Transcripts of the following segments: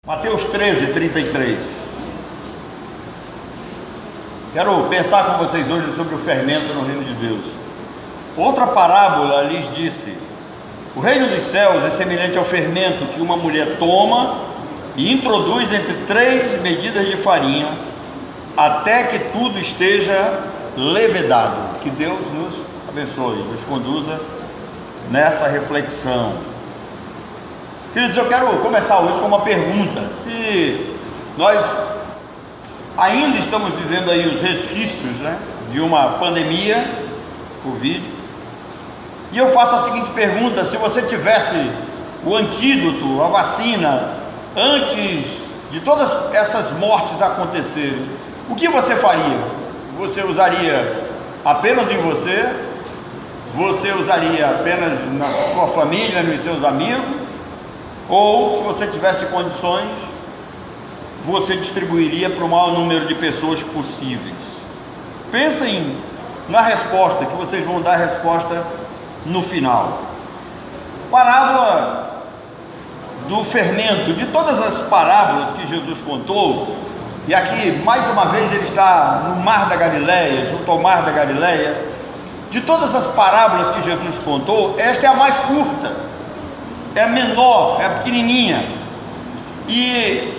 Mateus 13, 33. Quero pensar com vocês hoje sobre o fermento no reino de Deus. Outra parábola lhes disse: o reino dos céus é semelhante ao fermento que uma mulher toma e introduz entre 3 medidas de farinha, até que tudo esteja levedado. Que Deus nos abençoe, nos conduza nessa reflexão. Queridos, eu quero começar hoje com uma pergunta. Se nós ainda estamos vivendo aí os resquícios, de uma pandemia, Covid, e eu faço a seguinte pergunta: se você tivesse o antídoto, a vacina, antes de todas essas mortes acontecerem, o que você faria? Você usaria apenas em você? Você usaria apenas na sua família, nos seus amigos? Ou, se você tivesse condições, você distribuiria para o maior número de pessoas possíveis? Pensem na resposta, que vocês vão dar a resposta no final. Parábola do fermento. De todas as parábolas que Jesus contou, e aqui mais uma vez ele está no Mar da Galileia, junto ao Mar da Galileia, de todas as parábolas que Jesus contou, esta é a mais curta, é a menor, é a pequenininha, e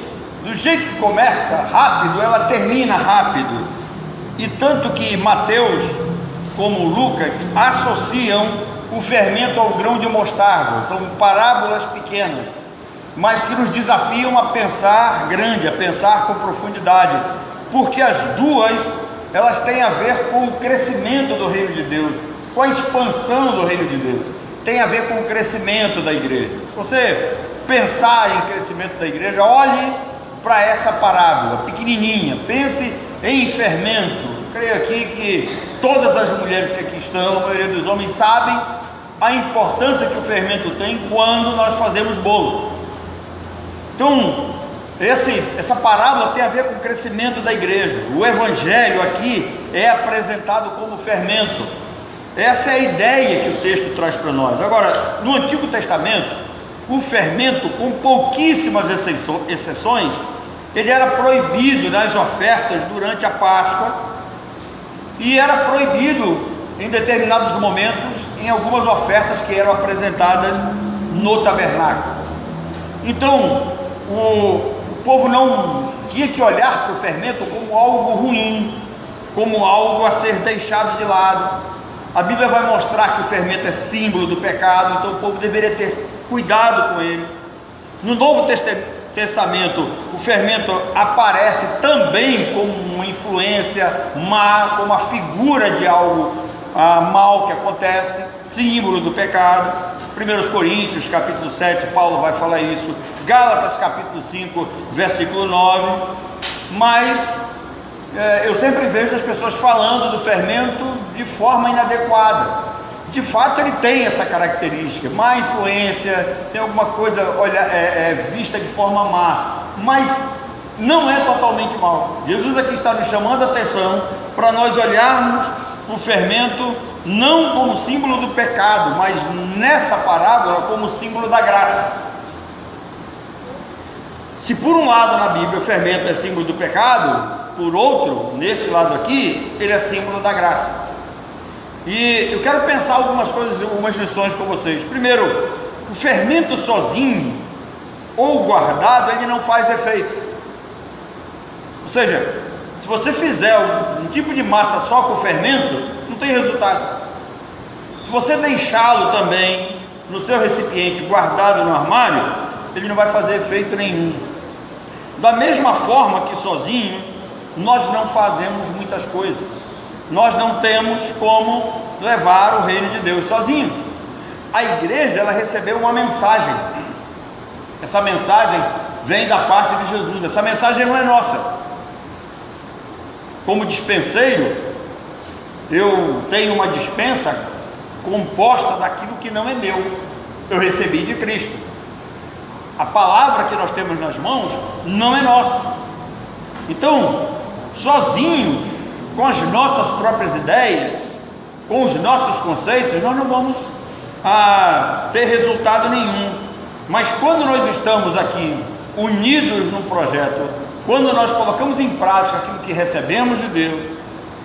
do jeito que começa rápido, ela termina rápido. E tanto que Mateus como Lucas associam o fermento ao grão de mostarda. São parábolas pequenas, mas que nos desafiam a pensar grande, a pensar com profundidade, porque as duas, elas têm a ver com o crescimento do reino de Deus, com a expansão do reino de Deus, tem a ver com o crescimento da igreja. Se você pensar em crescimento da igreja, olhe para essa parábola pequenininha, pense em fermento. Creio aqui que todas as mulheres que aqui estão, a maioria dos homens, sabem a importância que o fermento tem quando nós fazemos bolo. Então, essa parábola tem a ver com o crescimento da igreja. O evangelho aqui é apresentado como fermento. Essa é a ideia que o texto traz para nós. Agora, no Antigo Testamento, o fermento, com pouquíssimas exceções, ele era proibido nas ofertas durante a Páscoa, e era proibido em determinados momentos em algumas ofertas que eram apresentadas no tabernáculo. Então, o povo não tinha que olhar para o fermento como algo ruim, como algo a ser deixado de lado. A Bíblia vai mostrar que o fermento é símbolo do pecado, então o povo deveria ter cuidado com ele. No Novo Testamento, o fermento aparece também como uma influência má, como a figura de algo mal que acontece, símbolo do pecado. 1 Coríntios, capítulo 7, Paulo vai falar isso. Gálatas, capítulo 5, versículo 9. Mas eu sempre vejo as pessoas falando do fermento de forma inadequada. De fato, ele tem essa característica, má influência, tem alguma coisa vista de forma má, mas não é totalmente mal. Jesus aqui está nos chamando a atenção para nós olharmos o fermento não como símbolo do pecado, mas nessa parábola como símbolo da graça. Se por um lado na Bíblia o fermento é símbolo do pecado, por outro, nesse lado aqui, ele é símbolo da graça. E eu quero pensar algumas coisas, algumas lições com vocês. Primeiro, o fermento sozinho ou guardado, ele não faz efeito. Ou seja, se você fizer um tipo de massa só com fermento, não tem resultado. Se você deixá-lo também no seu recipiente guardado no armário, ele não vai fazer efeito nenhum. Da mesma forma que sozinho, nós não fazemos muitas coisas. Nós não temos como levar o reino de Deus sozinho. A igreja, ela recebeu uma mensagem. Essa mensagem vem da parte de Jesus. Essa mensagem não é nossa. Como dispenseiro, eu tenho uma dispensa composta daquilo que não é meu. Eu recebi de Cristo. A palavra que nós temos nas mãos não é nossa. Então, sozinhos, com as nossas próprias ideias, com os nossos conceitos, nós não vamos ter resultado nenhum. Mas quando nós estamos aqui unidos num projeto, quando nós colocamos em prática aquilo que recebemos de Deus,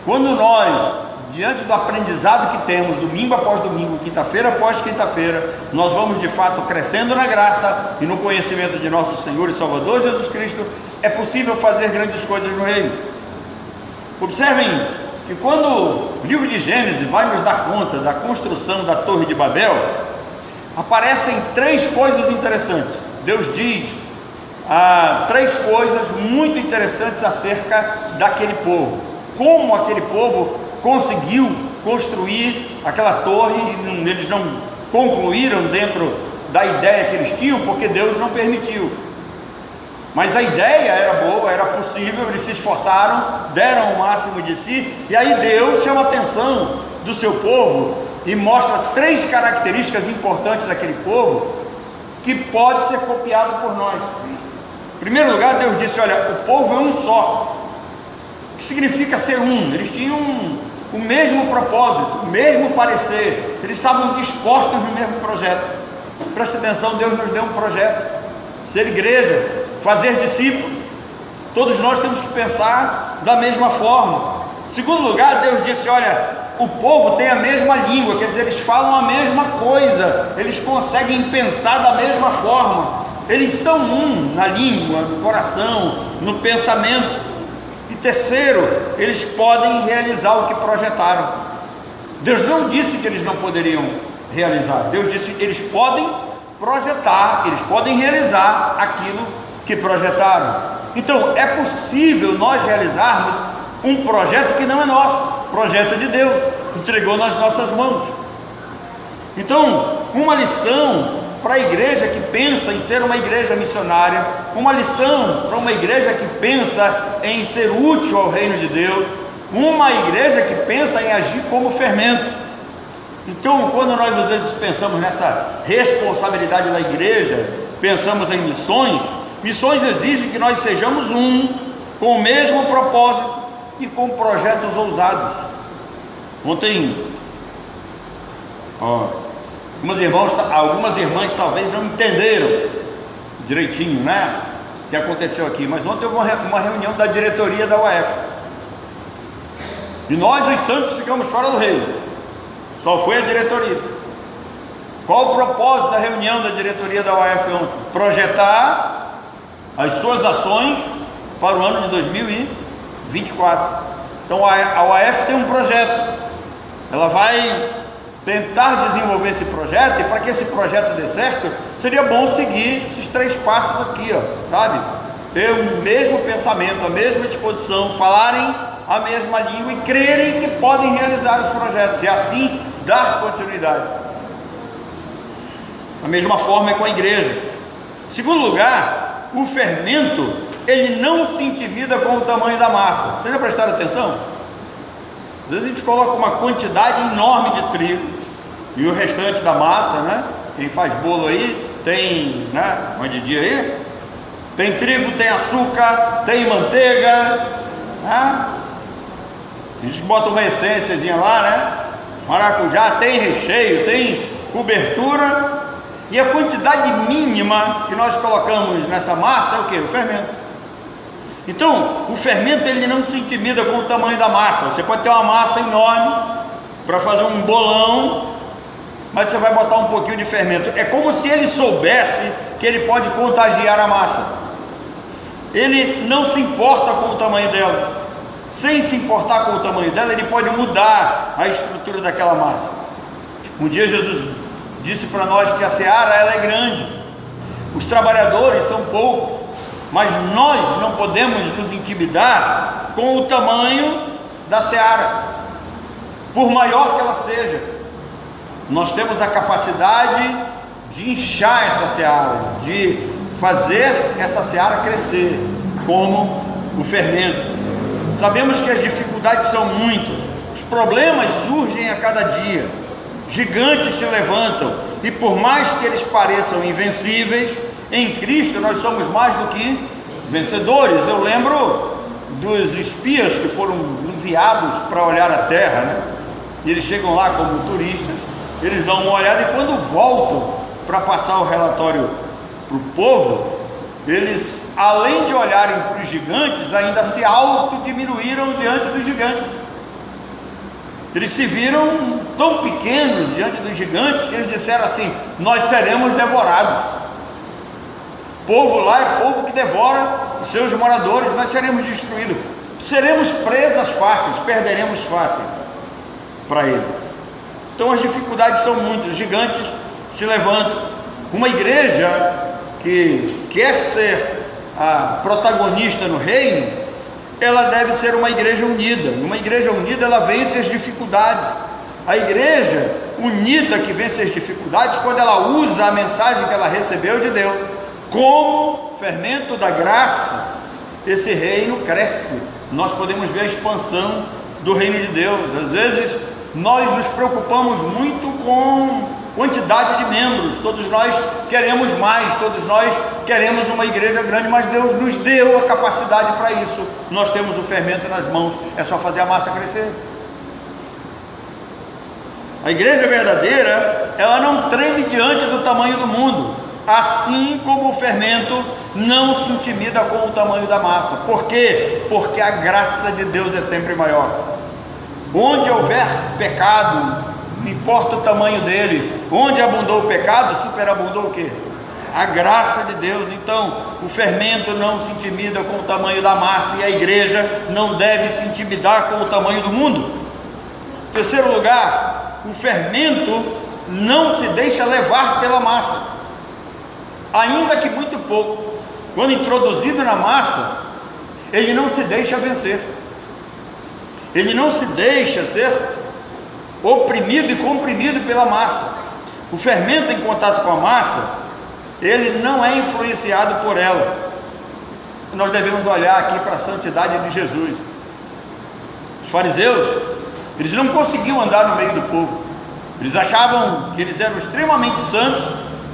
quando nós, diante do aprendizado que temos, domingo após domingo, quinta-feira após quinta-feira, nós vamos de fato crescendo na graça e no conhecimento de nosso Senhor e Salvador Jesus Cristo, é possível fazer grandes coisas no reino. Observem que quando o livro de Gênesis vai nos dar conta da construção da Torre de Babel, aparecem três coisas interessantes. Deus diz três coisas muito interessantes acerca daquele povo, como aquele povo conseguiu construir aquela torre, e eles não concluíram dentro da ideia que eles tinham, porque Deus não permitiu. Mas a ideia era boa, era possível, eles se esforçaram, deram o máximo de si, e aí Deus chama a atenção do seu povo e mostra três características importantes daquele povo que pode ser copiado por nós. Em primeiro lugar, Deus disse: olha, o povo é um só. O que significa ser um? Eles tinham o mesmo propósito, o mesmo parecer, eles estavam dispostos no mesmo projeto. Preste atenção, Deus nos deu um projeto: ser igreja, fazer discípulos. Todos nós temos que pensar da mesma forma. Em segundo lugar, Deus disse: olha, o povo tem a mesma língua, quer dizer, eles falam a mesma coisa, eles conseguem pensar da mesma forma, eles são um na língua, no coração, no pensamento. E terceiro, eles podem realizar o que projetaram. Deus não disse que eles não poderiam realizar, Deus disse que eles podem projetar, eles podem realizar aquilo que projetaram. Então é possível nós realizarmos um projeto que não é nosso, projeto de Deus, entregou nas nossas mãos. Então, uma lição para a igreja que pensa em ser uma igreja missionária, uma lição para uma igreja que pensa em ser útil ao reino de Deus, uma igreja que pensa em agir como fermento. Então, quando nós às vezes pensamos nessa responsabilidade da igreja, pensamos em missões, missões exigem que nós sejamos um, com o mesmo propósito e com projetos ousados. Ontem, algumas irmãs talvez não entenderam direitinho, né, o que aconteceu aqui, mas ontem houve uma reunião da diretoria da UAF, e nós, os santos, ficamos fora do reino, só foi a diretoria. Qual o propósito da reunião da diretoria da UAF ontem? Projetar as suas ações para o ano de 2024. Então a UAF tem um projeto, ela vai tentar desenvolver esse projeto, e para que esse projeto dê certo, seria bom seguir esses três passos aqui, sabe? Ter o mesmo pensamento, a mesma disposição, falarem a mesma língua e crerem que podem realizar os projetos, e assim dar continuidade. Da mesma forma é com a igreja. Em segundo lugar, o fermento, ele não se intimida com o tamanho da massa. Vocês já prestaram atenção? Às vezes a gente coloca uma quantidade enorme de trigo e o restante da massa, né? Quem faz bolo aí tem, né? Um dia aí tem trigo, tem açúcar, tem manteiga, né? A gente bota uma essênciazinha lá, né? Maracujá, tem recheio, tem cobertura, e a quantidade mínima que nós colocamos nessa massa é o que? O fermento. Então, o fermento, ele não se intimida com o tamanho da massa. Você pode ter uma massa enorme para fazer um bolão, mas você vai botar um pouquinho de fermento. É como se ele soubesse que ele pode contagiar a massa. Ele não se importa com o tamanho dela. Sem se importar com o tamanho dela, ele pode mudar a estrutura daquela massa. Um dia Jesus disse para nós que a seara, ela é grande, os trabalhadores são poucos, mas nós não podemos nos intimidar com o tamanho da seara, por maior que ela seja. Nós temos a capacidade de inchar essa seara, de fazer essa seara crescer, como o fermento. Sabemos que as dificuldades são muitas, os problemas surgem a cada dia, gigantes se levantam, e por mais que eles pareçam invencíveis, em Cristo nós somos mais do que vencedores. Eu lembro dos espias que foram enviados para olhar a terra, né? E eles chegam lá como turistas, eles dão uma olhada, e quando voltam para passar o relatório para o povo, eles, além de olharem para os gigantes, ainda se autodiminuíram diante dos gigantes. Eles se viram tão pequenos diante dos gigantes que eles disseram assim: nós seremos devorados. O povo lá é povo que devora os seus moradores, nós seremos destruídos, seremos presas fáceis, perderemos fácil para ele. Então as dificuldades são muitas, os gigantes se levantam. Uma igreja que quer ser a protagonista no reino, ela deve ser uma igreja unida. Uma igreja unida, ela vence as dificuldades. A igreja unida que vence as dificuldades, quando ela usa a mensagem que ela recebeu de Deus como fermento da graça, esse reino cresce. Nós podemos ver a expansão do reino de Deus. Às vezes nós nos preocupamos muito com quantidade de membros, todos nós queremos mais, todos nós queremos uma igreja grande, mas Deus nos deu a capacidade para isso. Nós temos o fermento nas mãos, é só fazer a massa crescer. A igreja verdadeira, ela não treme diante do tamanho do mundo, assim como o fermento não se intimida com o tamanho da massa. Por quê? Porque a graça de Deus é sempre maior. Onde houver pecado, não importa o tamanho dele, onde abundou o pecado, superabundou o quê? A graça de Deus. Então o fermento não se intimida com o tamanho da massa, e a igreja não deve se intimidar com o tamanho do mundo. Em terceiro lugar, o fermento não se deixa levar pela massa, ainda que muito pouco. Quando introduzido na massa, ele não se deixa vencer, ele não se deixa ser oprimido e comprimido pela massa. O fermento em contato com a massa, ele não é influenciado por ela. Nós devemos olhar aqui para a santidade de Jesus. Os fariseus, eles não conseguiam andar no meio do povo. Eles achavam que eles eram extremamente santos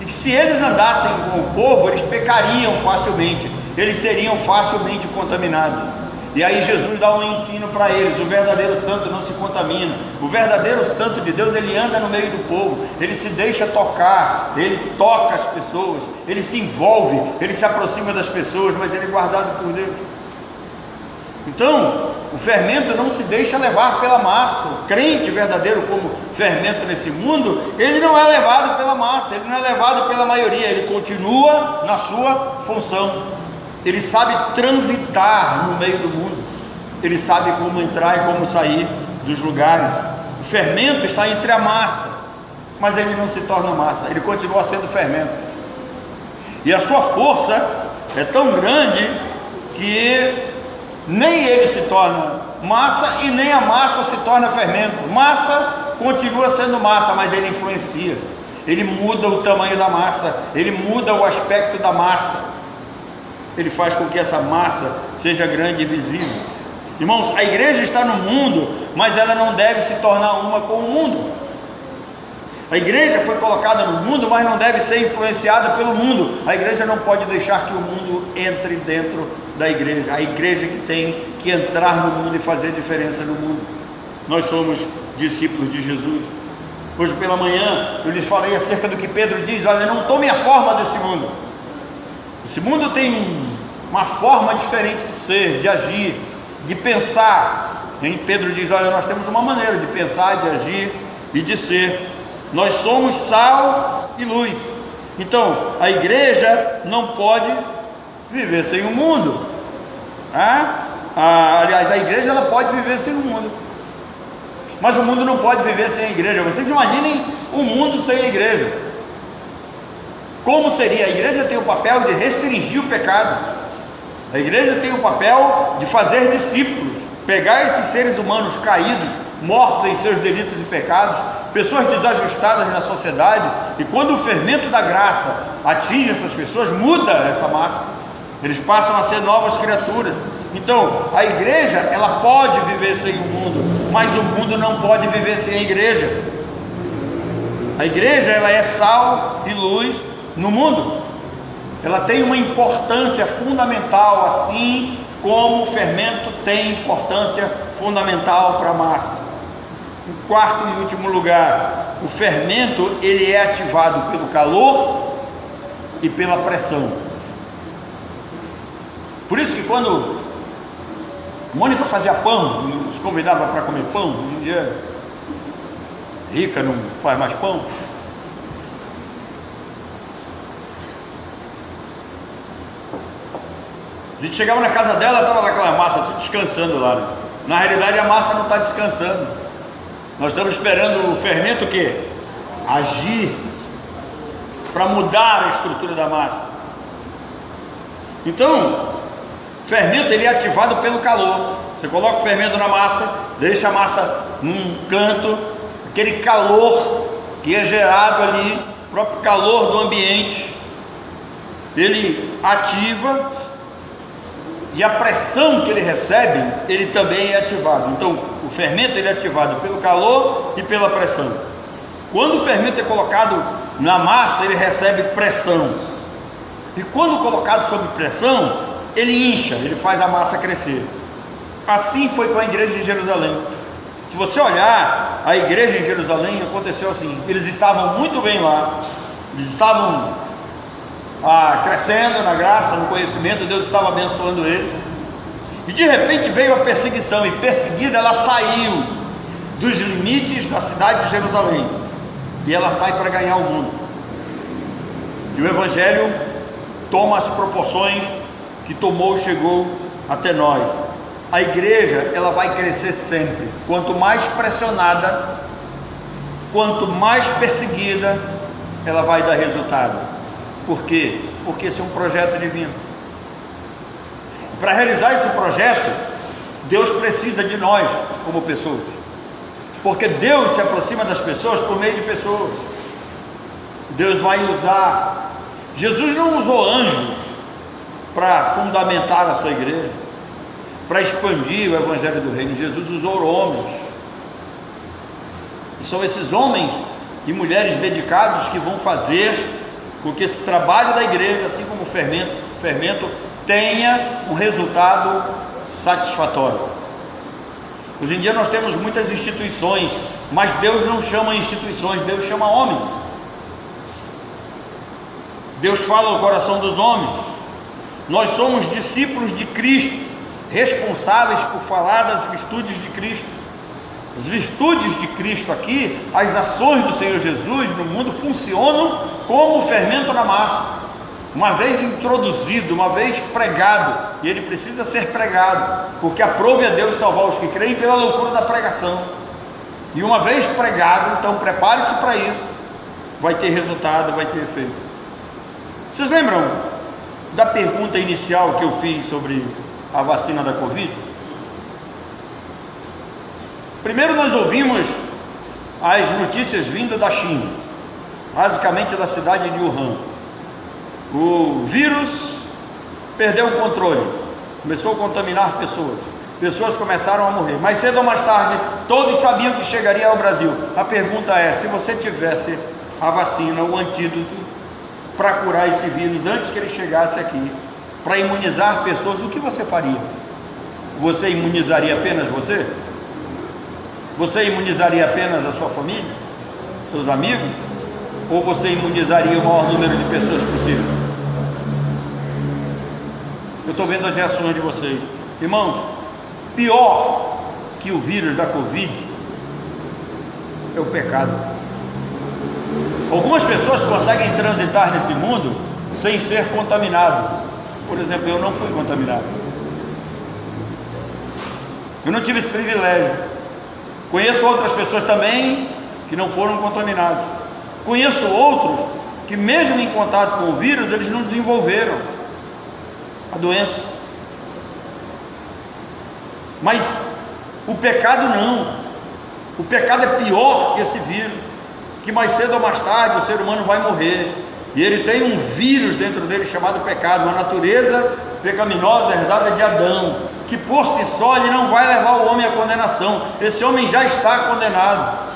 e que se eles andassem com o povo, eles pecariam facilmente, eles seriam facilmente contaminados. E aí Jesus dá um ensino para eles: o verdadeiro santo não se contamina. O verdadeiro santo de Deus, ele anda no meio do povo, ele se deixa tocar, ele toca as pessoas, ele se envolve, ele se aproxima das pessoas, mas ele é guardado por Deus. Então o fermento não se deixa levar pela massa. O crente verdadeiro, como fermento nesse mundo, ele não é levado pela massa, ele não é levado pela maioria, ele continua na sua função. Ele sabe transitar no meio do mundo, ele sabe como entrar e como sair dos lugares. O fermento está entre a massa, mas ele não se torna massa, ele continua sendo fermento. E a sua força é tão grande que nem ele se torna massa e nem a massa se torna fermento. Massa continua sendo massa, mas ele influencia, ele muda o tamanho da massa, ele muda o aspecto da massa, ele faz com que essa massa seja grande e visível. Irmãos, a igreja está no mundo, mas ela não deve se tornar uma com o mundo. A igreja foi colocada no mundo, mas não deve ser influenciada pelo mundo. A igreja não pode deixar que o mundo entre dentro da igreja. A igreja que tem que entrar no mundo e fazer diferença no mundo. Nós somos discípulos de Jesus. Hoje pela manhã eu lhes falei acerca do que Pedro diz: olha, não tome a forma desse mundo. Esse mundo tem uma forma diferente de ser, de agir, de pensar. E Pedro diz: olha, nós temos uma maneira de pensar, de agir e de ser. Nós somos sal e luz. Então a igreja não pode viver sem o mundo. Aliás, a igreja ela pode viver sem o mundo, mas o mundo não pode viver sem a igreja. Vocês imaginem o mundo sem a igreja. Como seria? A igreja tem o papel de restringir o pecado. A igreja tem o papel de fazer discípulos, pegar esses seres humanos caídos, mortos em seus delitos e pecados, pessoas desajustadas na sociedade, e quando o fermento da graça atinge essas pessoas, muda essa massa, eles passam a ser novas criaturas. Então a igreja ela pode viver sem o mundo, mas o mundo não pode viver sem a igreja. A igreja ela é sal e luz no mundo, ela tem uma importância fundamental, assim como o fermento tem importância fundamental para a massa. Em quarto e último lugar, o fermento ele é ativado pelo calor e pela pressão. quando Mônica fazia pão, nos convidava para comer pão. Hoje em dia, rica, não faz mais pão. A gente chegava na casa dela, estava lá aquela massa tudo descansando lá, né? Na realidade a massa não está descansando. Nós estamos esperando o fermento o quê? Agir para mudar a estrutura da massa. Então, o fermento ele é ativado pelo calor. Você coloca o fermento na massa, deixa a massa num canto, aquele calor que é gerado ali, o próprio calor do ambiente, ele ativa, e a pressão que ele recebe, ele também é ativado. Então, o fermento ele é ativado pelo calor e pela pressão. Quando o fermento é colocado na massa, ele recebe pressão. E quando colocado sob pressão, ele incha, ele faz a massa crescer. Assim foi com a igreja em Jerusalém. Se você olhar a igreja em Jerusalém, aconteceu assim: eles estavam muito bem lá, eles estavam crescendo na graça, no conhecimento, Deus estava abençoando eles, e de repente veio a perseguição, e perseguida ela saiu dos limites da cidade de Jerusalém, e ela sai para ganhar o mundo, e o evangelho toma as proporções que tomou, chegou até nós. A igreja ela vai crescer sempre, quanto mais pressionada, quanto mais perseguida, ela vai dar resultado. Por quê? Porque esse é um projeto divino. Para realizar esse projeto, Deus precisa de nós como pessoas, porque Deus se aproxima das pessoas por meio de pessoas. Deus vai usar. Jesus não usou anjo para fundamentar a sua igreja, para expandir o evangelho do reino. Jesus usou homens, e são esses homens e mulheres dedicados que vão fazer com que esse trabalho da igreja, assim como o fermento, tenha um resultado satisfatório. Hoje em dia nós temos muitas instituições, mas Deus não chama instituições, Deus chama homens. Deus fala ao coração dos homens. Nós somos discípulos de Cristo, responsáveis por falar das virtudes de Cristo. As virtudes de Cristo aqui, as ações do Senhor Jesus no mundo funcionam como o fermento na massa. Uma vez introduzido, uma vez pregado, e ele precisa ser pregado, porque aprove a Deus salvar os que creem pela loucura da pregação. E uma vez pregado, então prepare-se para isso, vai ter resultado, vai ter efeito. Vocês lembram da pergunta inicial que eu fiz sobre a vacina da Covid? Primeiro nós ouvimos as notícias vindo da China, basicamente da cidade de Wuhan. O vírus perdeu o controle, começou a contaminar pessoas começaram a morrer, mais cedo ou mais tarde todos sabiam que chegaria ao Brasil. A pergunta é: se você tivesse a vacina, o antídoto para curar esse vírus antes que ele chegasse aqui, para imunizar pessoas, o que você faria? Você imunizaria apenas você? Você imunizaria apenas a sua família, seus amigos? Ou você imunizaria o maior número de pessoas possível? Eu estou vendo as reações de vocês. Irmãos, pior que o vírus da Covid é o pecado. Algumas pessoas conseguem transitar nesse mundo sem ser contaminado. Por exemplo, eu não fui contaminado. Eu não tive esse privilégio. Conheço outras pessoas também que não foram contaminadas. Conheço outros que mesmo em contato com o vírus, eles não desenvolveram a doença. Mas o pecado não. O pecado é pior que esse vírus, que mais cedo ou mais tarde o ser humano vai morrer. E ele tem um vírus dentro dele chamado pecado, uma natureza pecaminosa herdada de Adão, que por si só ele não vai levar o homem à condenação. Esse homem já está condenado.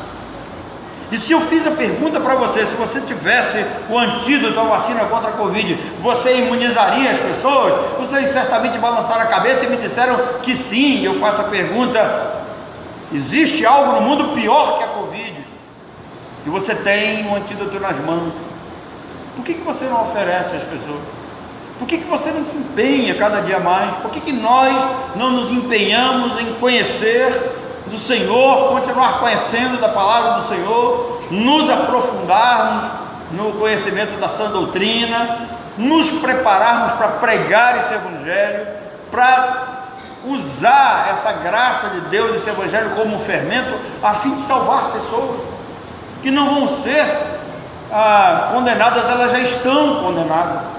E se eu fiz a pergunta para você, se você tivesse o antídoto, a vacina contra a Covid, você imunizaria as pessoas? Vocês certamente balançaram a cabeça e me disseram que sim. Eu faço a pergunta: existe algo no mundo pior que a Covid? E você tem um antídoto nas mãos. Por que você não oferece às pessoas? Por que você não se empenha cada dia mais? Por que nós não nos empenhamos em conhecer do Senhor, continuar conhecendo da palavra do Senhor, nos aprofundarmos no conhecimento da sã doutrina, nos prepararmos para pregar esse Evangelho, para usar essa graça de Deus, esse Evangelho como um fermento, a fim de salvar pessoas que não vão ser condenadas, elas já estão condenadas.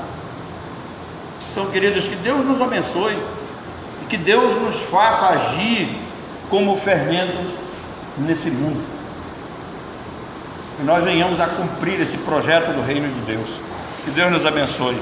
Então, queridos, que Deus nos abençoe e que Deus nos faça agir como fermentos nesse mundo, que nós venhamos a cumprir esse projeto do reino de Deus. Que Deus nos abençoe.